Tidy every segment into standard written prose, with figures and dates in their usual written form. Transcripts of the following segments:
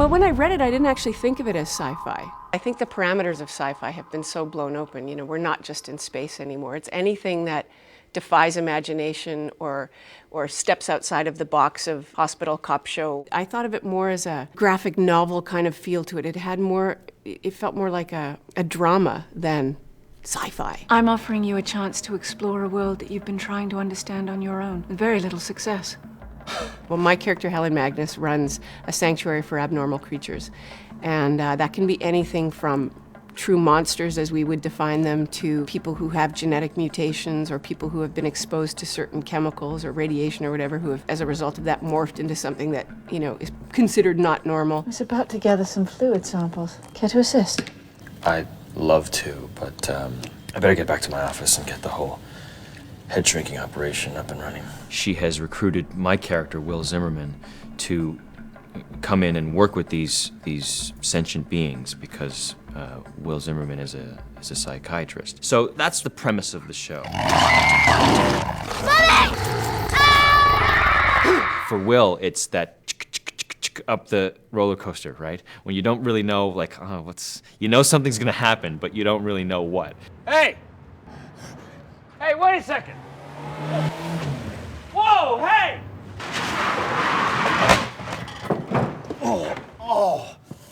Well, when I read it, I didn't actually think of it as sci-fi. I think the parameters of sci-fi have been so blown open. You know, we're not just in space anymore. It's anything that defies imagination or steps outside of the box of hospital cop show. I thought of it more as a graphic novel kind of feel to it. It felt more like a drama than sci-fi. I'm offering you a chance to explore a world that you've been trying to understand on your own, with very little success. Well, my character, Helen Magnus, runs a sanctuary for abnormal creatures. And that can be anything from true monsters as we would define them to people who have genetic mutations or people who have been exposed to certain chemicals or radiation or whatever who have, as a result of that, morphed into something that, you know, is considered not normal. I was about to gather some fluid samples. Care to assist? I'd love to, but I better get back to my office and get the whole head shrinking operation up and running. She has recruited my character, Will Zimmerman, to come in and work with these sentient beings because Will Zimmerman is a psychiatrist. So that's the premise of the show. For Will, it's that up the roller coaster, right? When you don't really know, like, you know something's gonna happen, but you don't really know what. Hey! Hey, wait a second! Whoa, hey!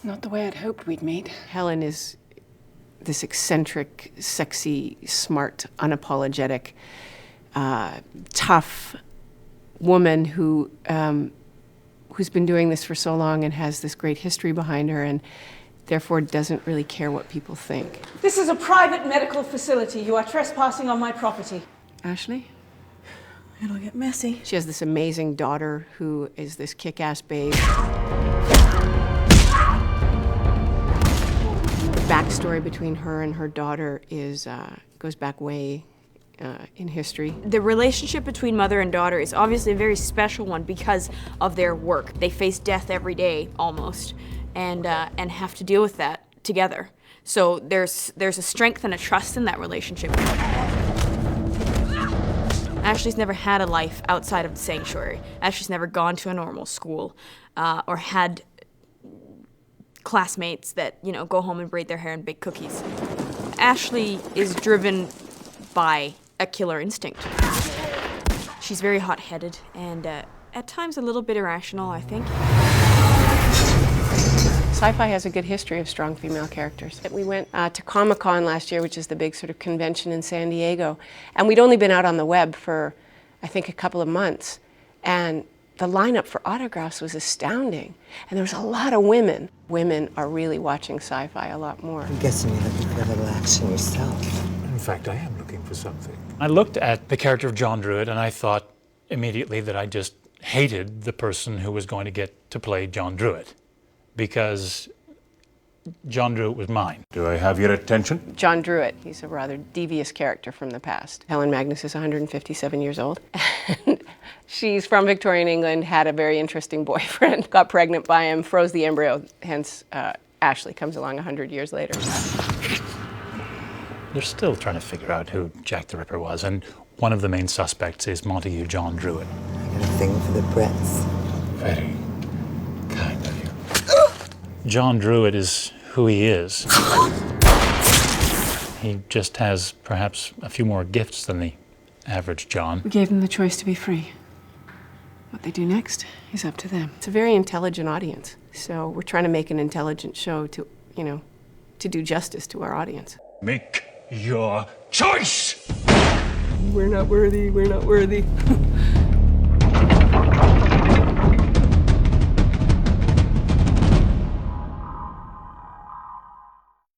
Not the way I'd hoped we'd meet. Helen is this eccentric, sexy, smart, unapologetic, tough woman who's been doing this for so long and has this great history behind her and therefore doesn't really care what people think. This is a private medical facility. You are trespassing on my property. Ashley? It'll get messy. She has this amazing daughter who is this kick-ass babe. The backstory between her and her daughter goes back way in history. The relationship between mother and daughter is obviously a very special one because of their work. They face death every day, almost, and have to deal with that together. So there's a strength and a trust in that relationship. Ashley's never had a life outside of the sanctuary. Ashley's never gone to a normal school or had classmates that, you know, go home and braid their hair and bake cookies. Ashley is driven by a killer instinct. She's very hot-headed and at times a little bit irrational, I think. Sci-fi has a good history of strong female characters. We went to Comic-Con last year, which is the big sort of convention in San Diego, and we'd only been out on the web for, I think, a couple of months, and the lineup for autographs was astounding, and there was a lot of women. Women are really watching sci-fi a lot more. I'm guessing you're looking for a little action yourself. In fact, I am looking for something. I looked at the character of John Druitt and I thought immediately that I just hated the person who was going to get to play John Druitt, because John Druitt was mine. Do I have your attention? John Druitt, he's a rather devious character from the past. Helen Magnus is 157 years old. She's from Victorian England, had a very interesting boyfriend, got pregnant by him, froze the embryo, hence Ashley comes along 100 years later. They're still trying to figure out who Jack the Ripper was, and one of the main suspects is Montague John Druitt. I got a thing for the Bretts. Very kind of you. John Druitt is who he is. He just has perhaps a few more gifts than the average John. We gave them the choice to be free. What they do next is up to them. It's a very intelligent audience, so we're trying to make an intelligent show to, you know, to do justice to our audience. Make your choice! We're not worthy, we're not worthy.